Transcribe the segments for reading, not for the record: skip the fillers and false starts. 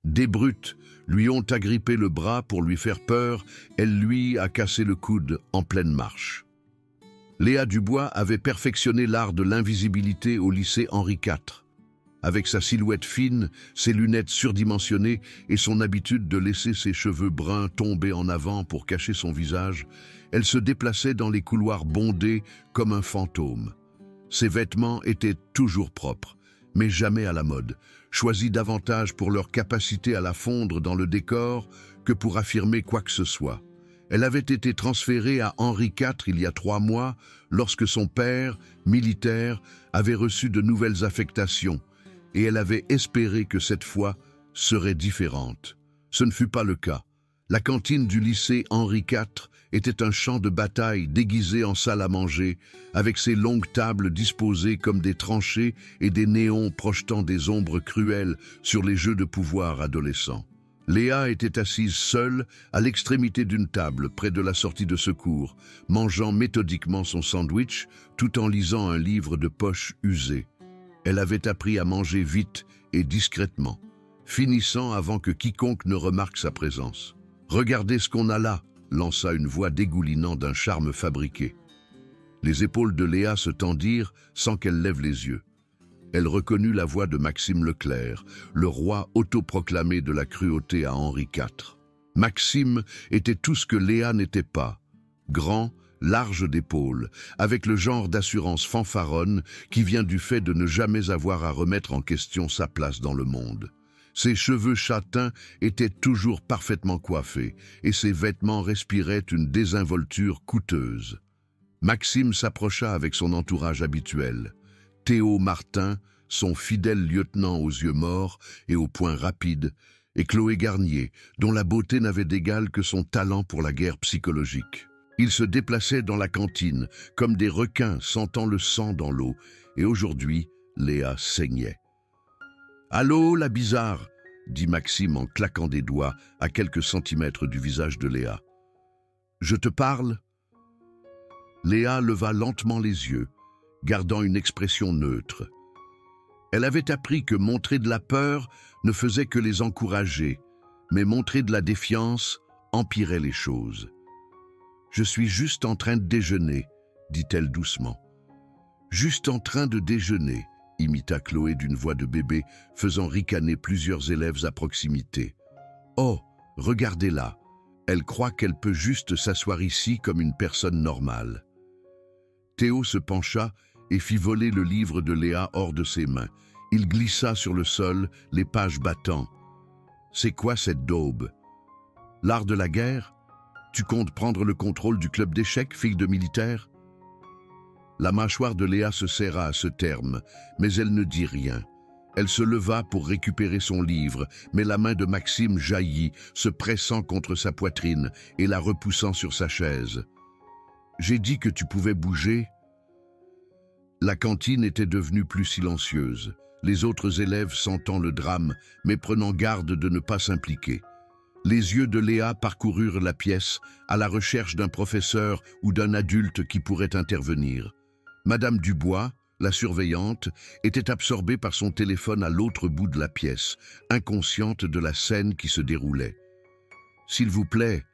Des brutes lui ont agrippé le bras pour lui faire peur, elle lui a cassé le coude en pleine marche. Léa Dubois avait perfectionné l'art de l'invisibilité au lycée Henri IV. Avec sa silhouette fine, ses lunettes surdimensionnées et son habitude de laisser ses cheveux bruns tomber en avant pour cacher son visage, elle se déplaçait dans les couloirs bondés comme un fantôme. Ses vêtements étaient toujours propres, mais jamais à la mode, choisis davantage pour leur capacité à la fondre dans le décor que pour affirmer quoi que ce soit. Elle avait été transférée à Henri IV il y a 3 mois, lorsque son père, militaire, avait reçu de nouvelles affectations, et elle avait espéré que cette fois serait différente. Ce ne fut pas le cas. La cantine du lycée Henri IV était un champ de bataille déguisé en salle à manger, avec ses longues tables disposées comme des tranchées et des néons projetant des ombres cruelles sur les jeux de pouvoir adolescents. Léa était assise seule à l'extrémité d'une table près de la sortie de secours, mangeant méthodiquement son sandwich tout en lisant un livre de poche usé. Elle avait appris à manger vite et discrètement, finissant avant que quiconque ne remarque sa présence. « Regardez ce qu'on a là !» lança une voix dégoulinant d'un charme fabriqué. Les épaules de Léa se tendirent sans qu'elle lève les yeux. Elle reconnut la voix de Maxime Leclerc, le roi autoproclamé de la cruauté à Henri IV. Maxime était tout ce que Léa n'était pas. Grand, large d'épaules, avec le genre d'assurance fanfaronne qui vient du fait de ne jamais avoir à remettre en question sa place dans le monde. Ses cheveux châtains étaient toujours parfaitement coiffés et ses vêtements respiraient une désinvolture coûteuse. Maxime s'approcha avec son entourage habituel. Théo Martin, son fidèle lieutenant aux yeux morts et aux poings rapides, et Chloé Garnier, dont la beauté n'avait d'égal que son talent pour la guerre psychologique. Ils se déplaçaient dans la cantine, comme des requins sentant le sang dans l'eau, et aujourd'hui, Léa saignait. « Allô, la bizarre !» dit Maxime en claquant des doigts à quelques centimètres du visage de Léa. « Je te parle ?» Léa leva lentement les yeux, gardant une expression neutre. Elle avait appris que montrer de la peur ne faisait que les encourager, mais montrer de la défiance empirait les choses. « Je suis juste en train de déjeuner, » dit-elle doucement. « Juste en train de déjeuner, » imita Chloé d'une voix de bébé, faisant ricaner plusieurs élèves à proximité. « Oh, regardez-la, elle croit qu'elle peut juste s'asseoir ici comme une personne normale. » Théo se pencha et fit voler le livre de Léa hors de ses mains. Il glissa sur le sol, les pages battant. « C'est quoi cette daube? L'art de la guerre? Tu comptes prendre le contrôle du club d'échecs, fille de militaire ?» La mâchoire de Léa se serra à ce terme, mais elle ne dit rien. Elle se leva pour récupérer son livre, mais la main de Maxime jaillit, se pressant contre sa poitrine et la repoussant sur sa chaise. « J'ai dit que tu pouvais bouger ?» La cantine était devenue plus silencieuse, les autres élèves sentant le drame, mais prenant garde de ne pas s'impliquer. Les yeux de Léa parcoururent la pièce à la recherche d'un professeur ou d'un adulte qui pourrait intervenir. Madame Dubois, la surveillante, était absorbée par son téléphone à l'autre bout de la pièce, inconsciente de la scène qui se déroulait. « S'il vous plaît, »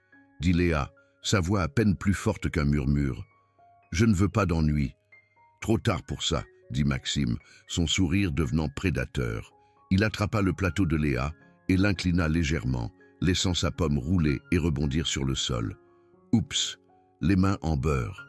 dit Léa, sa voix à peine plus forte qu'un murmure. « Je ne veux pas d'ennui. »« Trop tard pour ça, » dit Maxime, son sourire devenant prédateur. Il attrapa le plateau de Léa et l'inclina légèrement, laissant sa pomme rouler et rebondir sur le sol. Oups, les mains en beurre.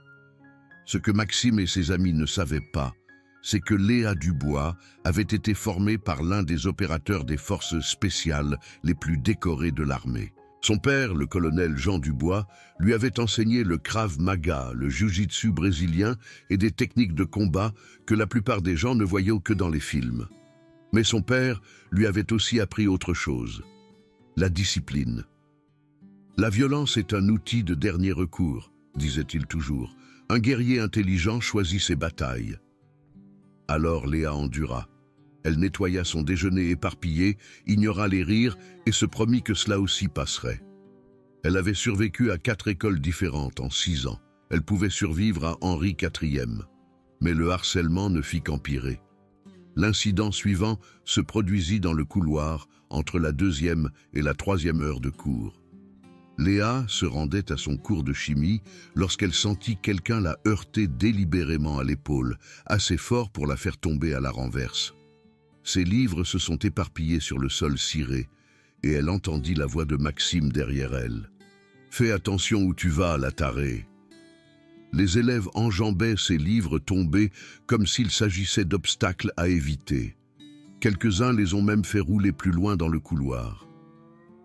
Ce que Maxime et ses amis ne savaient pas, c'est que Léa Dubois avait été formée par l'un des opérateurs des forces spéciales les plus décorés de l'armée. Son père, le colonel Jean Dubois, lui avait enseigné le Krav Maga, le jiu-jitsu brésilien et des techniques de combat que la plupart des gens ne voyaient que dans les films. Mais son père lui avait aussi appris autre chose, la discipline. « La violence est un outil de dernier recours, » disait-il toujours. « Un guerrier intelligent choisit ses batailles. » Alors Léa endura. Elle nettoya son déjeuner éparpillé, ignora les rires et se promit que cela aussi passerait. Elle avait survécu à 4 écoles différentes en 6 ans. Elle pouvait survivre à Henri IV. Mais le harcèlement ne fit qu'empirer. L'incident suivant se produisit dans le couloir entre la 2e et la 3e heure de cours. Léa se rendait à son cours de chimie lorsqu'elle sentit quelqu'un la heurter délibérément à l'épaule, assez fort pour la faire tomber à la renverse. Ses livres se sont éparpillés sur le sol ciré et elle entendit la voix de Maxime derrière elle. « Fais attention où tu vas, la tarée !» Les élèves enjambaient ces livres tombés comme s'il s'agissait d'obstacles à éviter. Quelques-uns les ont même fait rouler plus loin dans le couloir.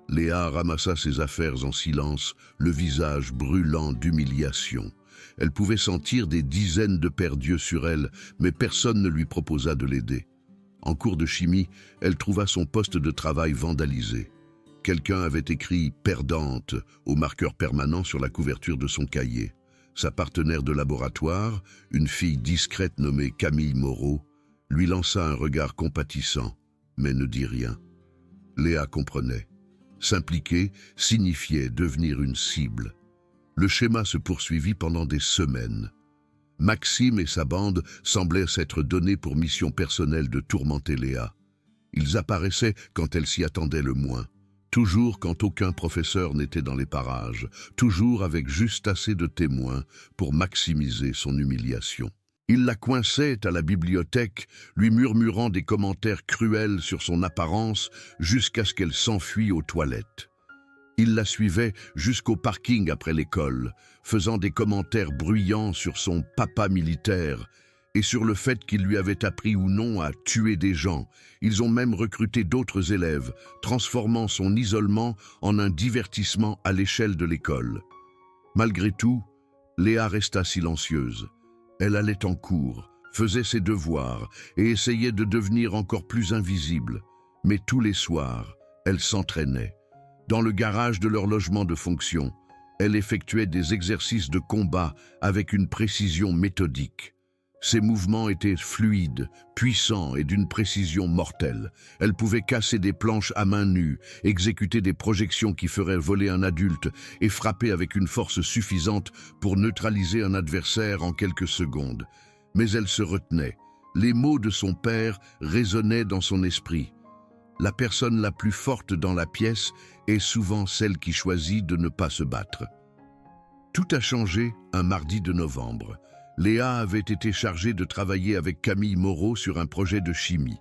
Léa ramassa ses affaires en silence, le visage brûlant d'humiliation. Elle pouvait sentir des dizaines de paires d'yeux sur elle, mais personne ne lui proposa de l'aider. En cours de chimie, elle trouva son poste de travail vandalisé. Quelqu'un avait écrit « perdante » au marqueur permanent sur la couverture de son cahier. Sa partenaire de laboratoire, une fille discrète nommée Camille Moreau, lui lança un regard compatissant, mais ne dit rien. Léa comprenait. S'impliquer signifiait devenir une cible. Le schéma se poursuivit pendant des semaines. Maxime et sa bande semblaient s'être donnés pour mission personnelle de tourmenter Léa. Ils apparaissaient quand elle s'y attendait le moins. Toujours quand aucun professeur n'était dans les parages, toujours avec juste assez de témoins pour maximiser son humiliation. Il la coinçait à la bibliothèque, lui murmurant des commentaires cruels sur son apparence jusqu'à ce qu'elle s'enfuie aux toilettes. Il la suivait jusqu'au parking après l'école, faisant des commentaires bruyants sur son papa militaire et sur le fait qu'il lui avait appris ou non à tuer des gens. Ils ont même recruté d'autres élèves, transformant son isolement en un divertissement à l'échelle de l'école. Malgré tout, Léa resta silencieuse. Elle allait en cours, faisait ses devoirs et essayait de devenir encore plus invisible. Mais tous les soirs, elle s'entraînait. Dans le garage de leur logement de fonction, elle effectuait des exercices de combat avec une précision méthodique. Ses mouvements étaient fluides, puissants et d'une précision mortelle. Elle pouvait casser des planches à main nue, exécuter des projections qui feraient voler un adulte et frapper avec une force suffisante pour neutraliser un adversaire en quelques secondes. Mais elle se retenait. Les mots de son père résonnaient dans son esprit. La personne la plus forte dans la pièce est souvent celle qui choisit de ne pas se battre. Tout a changé un mardi de novembre. Léa avait été chargée de travailler avec Camille Moreau sur un projet de chimie.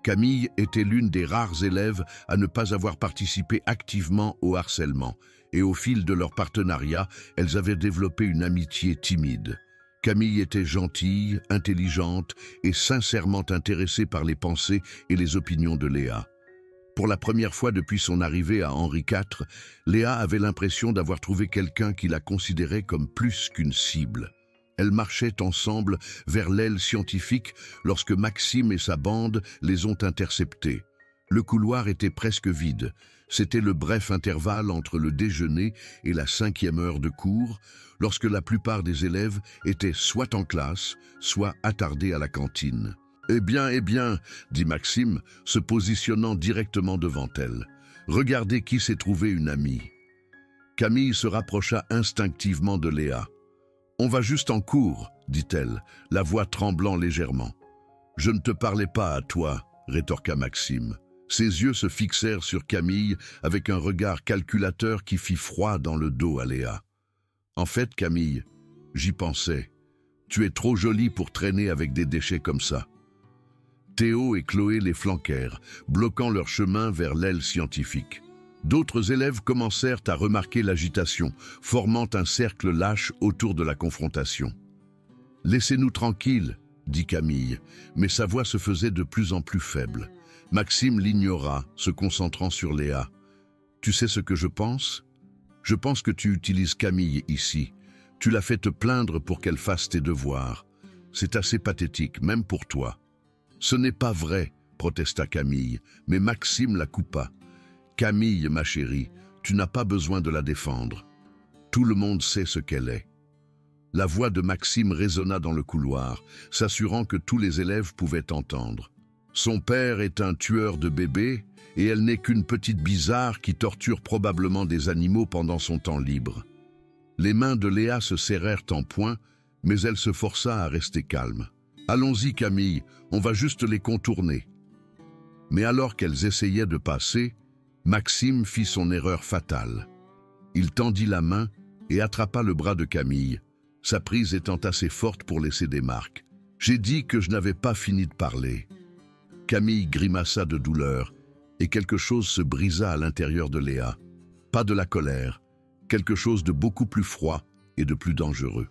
Camille était l'une des rares élèves à ne pas avoir participé activement au harcèlement, et au fil de leur partenariat, elles avaient développé une amitié timide. Camille était gentille, intelligente et sincèrement intéressée par les pensées et les opinions de Léa. Pour la première fois depuis son arrivée à Henri IV, Léa avait l'impression d'avoir trouvé quelqu'un qui la considérait comme plus qu'une cible. Elles marchaient ensemble vers l'aile scientifique lorsque Maxime et sa bande les ont interceptés. Le couloir était presque vide. C'était le bref intervalle entre le déjeuner et la 5e heure de cours, lorsque la plupart des élèves étaient soit en classe, soit attardés à la cantine. « eh bien, dit Maxime, se positionnant directement devant elle. « Regardez qui s'est trouvé une amie. » Camille se rapprocha instinctivement de Léa. « On va juste en cours, dit-elle, la voix tremblant légèrement. « Je ne te parlais pas à toi, rétorqua Maxime. Ses yeux se fixèrent sur Camille avec un regard calculateur qui fit froid dans le dos à Léa. « En fait, Camille, j'y pensais. Tu es trop jolie pour traîner avec des déchets comme ça. » Théo et Chloé les flanquèrent, bloquant leur chemin vers l'aile scientifique. D'autres élèves commencèrent à remarquer l'agitation, formant un cercle lâche autour de la confrontation. « Laissez-nous tranquilles, » dit Camille, mais sa voix se faisait de plus en plus faible. Maxime l'ignora, se concentrant sur Léa. « Tu sais ce que je pense ? Je pense que tu utilises Camille ici. Tu l'as fait te plaindre pour qu'elle fasse tes devoirs. C'est assez pathétique, même pour toi. »« Ce n'est pas vrai, » protesta Camille, mais Maxime la coupa. « Camille, ma chérie, tu n'as pas besoin de la défendre. Tout le monde sait ce qu'elle est. » La voix de Maxime résonna dans le couloir, s'assurant que tous les élèves pouvaient entendre. « Son père est un tueur de bébés et elle n'est qu'une petite bizarre qui torture probablement des animaux pendant son temps libre. » Les mains de Léa se serrèrent en poing, mais elle se força à rester calme. Allons-y, Camille, on va juste les contourner. Mais alors qu'elles essayaient de passer, Maxime fit son erreur fatale. Il tendit la main et attrapa le bras de Camille, sa prise étant assez forte pour laisser des marques. J'ai dit que je n'avais pas fini de parler. Camille grimaça de douleur et quelque chose se brisa à l'intérieur de Léa. Pas de la colère, quelque chose de beaucoup plus froid et de plus dangereux.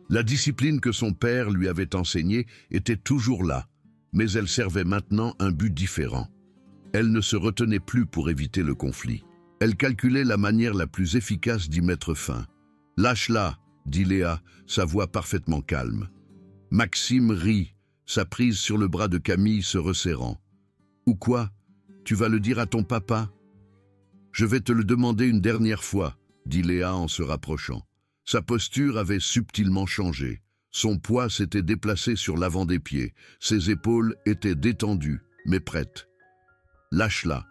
La discipline que son père lui avait enseignée était toujours là, mais elle servait maintenant un but différent. Elle ne se retenait plus pour éviter le conflit. Elle calculait la manière la plus efficace d'y mettre fin. « Lâche-la », dit Léa, sa voix parfaitement calme. Maxime rit, sa prise sur le bras de Camille se resserrant. « Ou quoi? Tu vas le dire à ton papa ?»« Je vais te le demander une dernière fois », dit Léa en se rapprochant. Sa posture avait subtilement changé. Son poids s'était déplacé sur l'avant des pieds. Ses épaules étaient détendues, mais prêtes. « Lâche-la. »«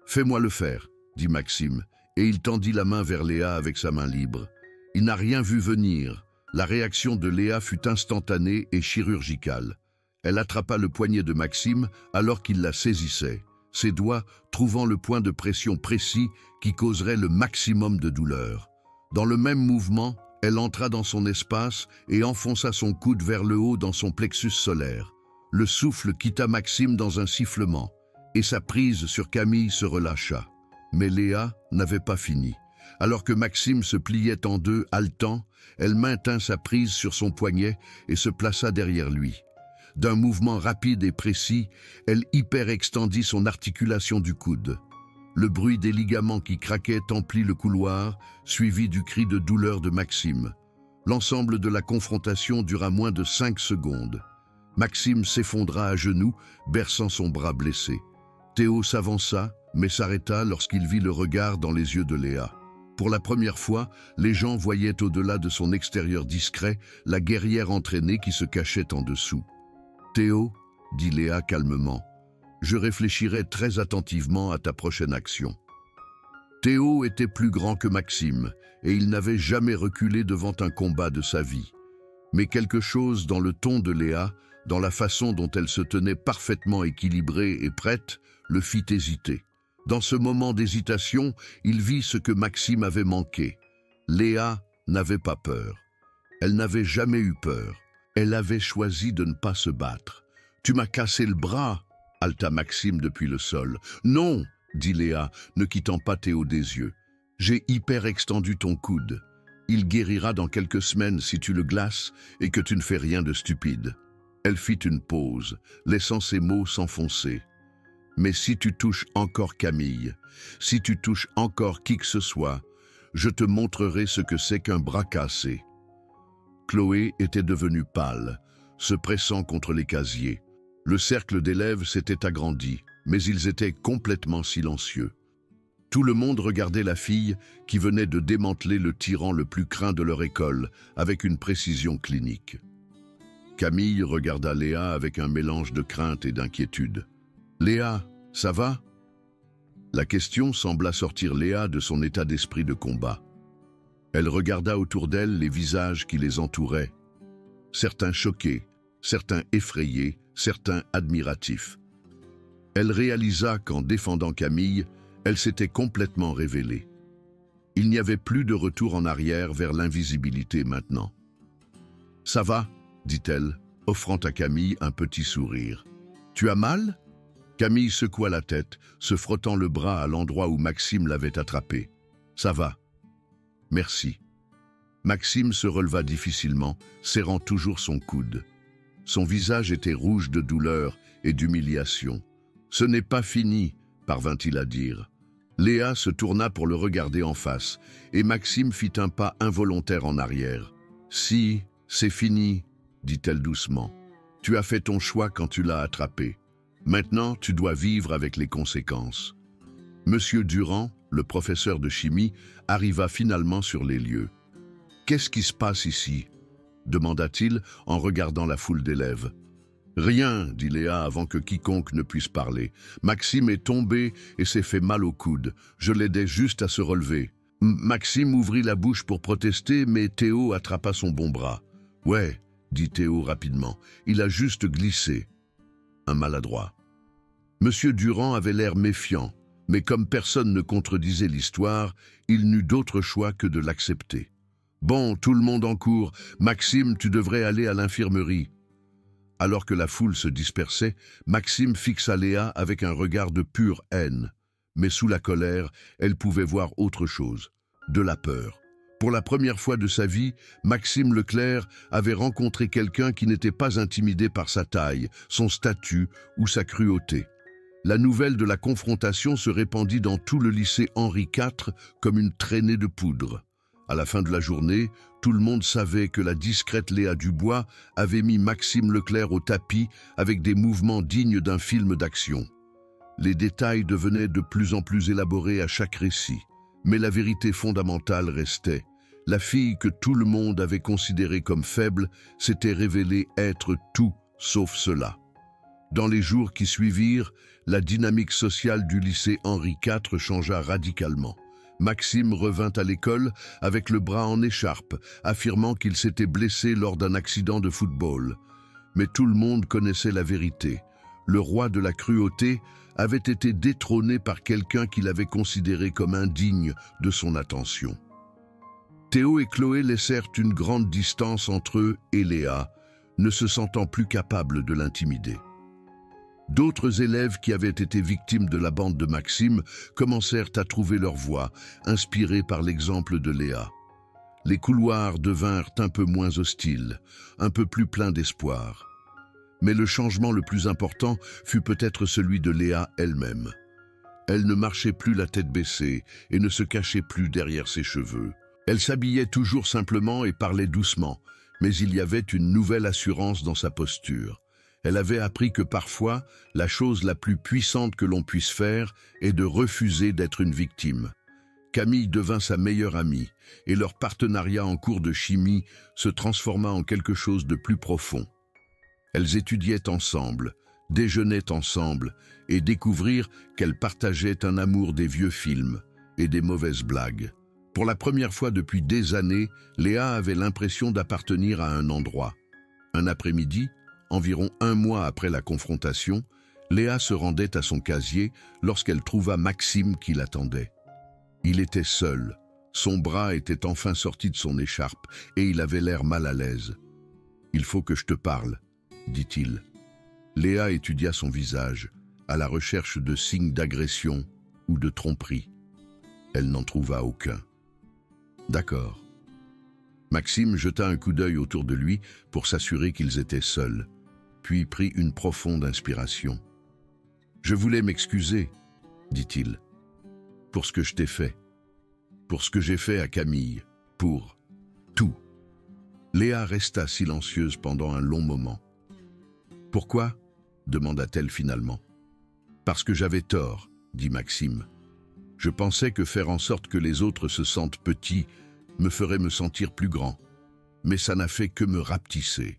Fais-moi le faire, » dit Maxime, et il tendit la main vers Léa avec sa main libre. Il n'a rien vu venir. La réaction de Léa fut instantanée et chirurgicale. Elle attrapa le poignet de Maxime alors qu'il la saisissait, ses doigts trouvant le point de pression précis qui causerait le maximum de douleur. Dans le même mouvement, elle entra dans son espace et enfonça son coude vers le haut dans son plexus solaire. Le souffle quitta Maxime dans un sifflement, et sa prise sur Camille se relâcha. Mais Léa n'avait pas fini. Alors que Maxime se pliait en deux, haletant, elle maintint sa prise sur son poignet et se plaça derrière lui. D'un mouvement rapide et précis, elle hyperextendit son articulation du coude. Le bruit des ligaments qui craquaient emplit le couloir, suivi du cri de douleur de Maxime. L'ensemble de la confrontation dura moins de 5 secondes. Maxime s'effondra à genoux, berçant son bras blessé. Théo s'avança, mais s'arrêta lorsqu'il vit le regard dans les yeux de Léa. Pour la première fois, les gens voyaient au-delà de son extérieur discret la guerrière entraînée qui se cachait en dessous. « Théo, » dit Léa calmement, « je réfléchirai très attentivement à ta prochaine action. » Théo était plus grand que Maxime, et il n'avait jamais reculé devant un combat de sa vie. Mais quelque chose dans le ton de Léa, dans la façon dont elle se tenait parfaitement équilibrée et prête, le fit hésiter. Dans ce moment d'hésitation, il vit ce que Maxime avait manqué. Léa n'avait pas peur. Elle n'avait jamais eu peur. Elle avait choisi de ne pas se battre. « Tu m'as cassé le bras !» haleta Maxime depuis le sol. « Non !» dit Léa, ne quittant pas Théo des yeux. « J'ai hyper extendu ton coude. Il guérira dans quelques semaines si tu le glaces et que tu ne fais rien de stupide. » Elle fit une pause, laissant ses mots s'enfoncer. « Mais si tu touches encore Camille, si tu touches encore qui que ce soit, je te montrerai ce que c'est qu'un bras cassé. » Chloé était devenue pâle, se pressant contre les casiers. Le cercle d'élèves s'était agrandi, mais ils étaient complètement silencieux. Tout le monde regardait la fille qui venait de démanteler le tyran le plus craint de leur école, avec une précision clinique. Camille regarda Léa avec un mélange de crainte et d'inquiétude. « Léa, ça va ?» La question sembla sortir Léa de son état d'esprit de combat. Elle regarda autour d'elle les visages qui les entouraient, certains choqués, certains effrayés, certains admiratifs. Elle réalisa qu'en défendant Camille, elle s'était complètement révélée. Il n'y avait plus de retour en arrière vers l'invisibilité maintenant. « Ça va ?» dit-elle, offrant à Camille un petit sourire. « Tu as mal ?» Camille secoua la tête, se frottant le bras à l'endroit où Maxime l'avait attrapé. « Ça va. Merci. » Maxime se releva difficilement, serrant toujours son coude. Son visage était rouge de douleur et d'humiliation. « Ce n'est pas fini », parvint-il à dire. Léa se tourna pour le regarder en face, et Maxime fit un pas involontaire en arrière. « Si, c'est fini », dit-elle doucement. « Tu as fait ton choix quand tu l'as attrapé. Maintenant, tu dois vivre avec les conséquences. » Monsieur Durand, le professeur de chimie, arriva finalement sur les lieux. « Qu'est-ce qui se passe ici ?» demanda-t-il en regardant la foule d'élèves. « Rien, dit Léa avant que quiconque ne puisse parler. Maxime est tombé et s'est fait mal au coude. Je l'aidais juste à se relever. Maxime ouvrit la bouche pour protester, mais Théo attrapa son bon bras. « Ouais, dit Théo rapidement. Il a juste glissé. Un maladroit. Monsieur Durand avait l'air méfiant, mais comme personne ne contredisait l'histoire, il n'eut d'autre choix que de l'accepter. Bon, tout le monde en court. Maxime, tu devrais aller à l'infirmerie. Alors que la foule se dispersait, Maxime fixa Léa avec un regard de pure haine. Mais sous la colère, elle pouvait voir autre chose, de la peur. Pour la première fois de sa vie, Maxime Leclerc avait rencontré quelqu'un qui n'était pas intimidé par sa taille, son statut ou sa cruauté. La nouvelle de la confrontation se répandit dans tout le lycée Henri IV comme une traînée de poudre. À la fin de la journée, tout le monde savait que la discrète Léa Dubois avait mis Maxime Leclerc au tapis avec des mouvements dignes d'un film d'action. Les détails devenaient de plus en plus élaborés à chaque récit, mais la vérité fondamentale restait. La fille que tout le monde avait considérée comme faible s'était révélée être tout sauf cela. Dans les jours qui suivirent, la dynamique sociale du lycée Henri IV changea radicalement. Maxime revint à l'école avec le bras en écharpe, affirmant qu'il s'était blessé lors d'un accident de football. Mais tout le monde connaissait la vérité. Le roi de la cruauté avait été détrôné par quelqu'un qu'il avait considéré comme indigne de son attention. Théo et Chloé laissèrent une grande distance entre eux et Léa, ne se sentant plus capables de l'intimider. D'autres élèves qui avaient été victimes de la bande de Maxime commencèrent à trouver leur voie, inspirés par l'exemple de Léa. Les couloirs devinrent un peu moins hostiles, un peu plus pleins d'espoir. Mais le changement le plus important fut peut-être celui de Léa elle-même. Elle ne marchait plus la tête baissée et ne se cachait plus derrière ses cheveux. Elle s'habillait toujours simplement et parlait doucement, mais il y avait une nouvelle assurance dans sa posture. Elle avait appris que parfois, la chose la plus puissante que l'on puisse faire est de refuser d'être une victime. Camille devint sa meilleure amie, et leur partenariat en cours de chimie se transforma en quelque chose de plus profond. Elles étudiaient ensemble, déjeunaient ensemble, et découvrirent qu'elles partageaient un amour des vieux films et des mauvaises blagues. Pour la première fois depuis des années, Léa avait l'impression d'appartenir à un endroit. Un après-midi, environ un mois après la confrontation, Léa se rendait à son casier lorsqu'elle trouva Maxime qui l'attendait. Il était seul, son bras était enfin sorti de son écharpe et il avait l'air mal à l'aise. « Il faut que je te parle », dit-il. Léa étudia son visage, à la recherche de signes d'agression ou de tromperie. Elle n'en trouva aucun. « D'accord. » Maxime jeta un coup d'œil autour de lui pour s'assurer qu'ils étaient seuls, puis prit une profonde inspiration. « Je voulais m'excuser, » dit-il, « pour ce que je t'ai fait, pour ce que j'ai fait à Camille, pour tout. » Léa resta silencieuse pendant un long moment. « Pourquoi ?» demanda-t-elle finalement. « Parce que j'avais tort, » dit Maxime. « Je pensais que faire en sorte que les autres se sentent petits me ferait me sentir plus grand, mais ça n'a fait que me rapetisser. »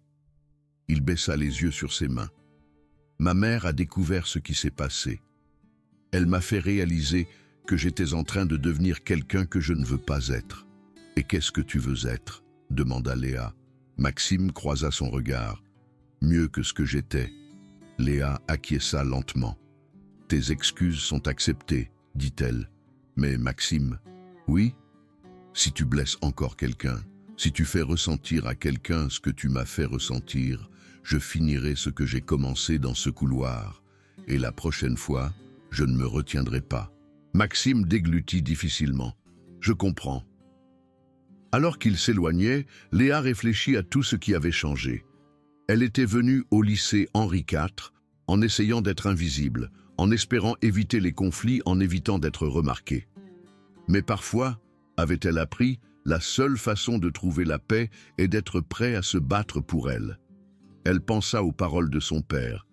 Il baissa les yeux sur ses mains. « Ma mère a découvert ce qui s'est passé. Elle m'a fait réaliser que j'étais en train de devenir quelqu'un que je ne veux pas être. »« Et qu'est-ce que tu veux être ?» demanda Léa. Maxime croisa son regard. « Mieux que ce que j'étais. » Léa acquiesça lentement. « Tes excuses sont acceptées, dit-elle. Mais Maxime, oui, si tu blesses encore quelqu'un, si tu fais ressentir à quelqu'un ce que tu m'as fait ressentir, je finirai ce que j'ai commencé dans ce couloir, et la prochaine fois, je ne me retiendrai pas. » Maxime déglutit difficilement. « Je comprends. » Alors qu'il s'éloignait, Léa réfléchit à tout ce qui avait changé. Elle était venue au lycée Henri IV en essayant d'être invisible, en espérant éviter les conflits, en évitant d'être remarquée. Mais parfois, avait-elle appris, la seule façon de trouver la paix est d'être prêt à se battre pour elle. Elle pensa aux paroles de son père.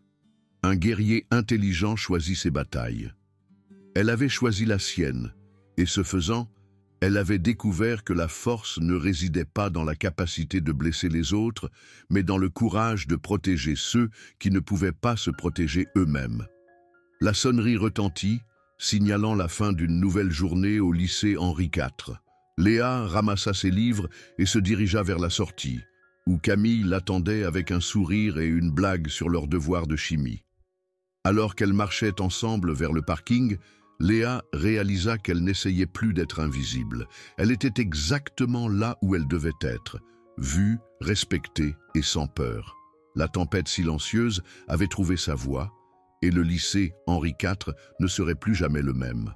Un guerrier intelligent choisit ses batailles. Elle avait choisi la sienne, et ce faisant, elle avait découvert que la force ne résidait pas dans la capacité de blesser les autres, mais dans le courage de protéger ceux qui ne pouvaient pas se protéger eux-mêmes. La sonnerie retentit, signalant la fin d'une nouvelle journée au lycée Henri IV. Léa ramassa ses livres et se dirigea vers la sortie. où Camille l'attendait avec un sourire et une blague sur leur devoir de chimie. Alors qu'elles marchaient ensemble vers le parking, Léa réalisa qu'elle n'essayait plus d'être invisible. Elle était exactement là où elle devait être, vue, respectée et sans peur. La tempête silencieuse avait trouvé sa voie, et le lycée Henri IV ne serait plus jamais le même.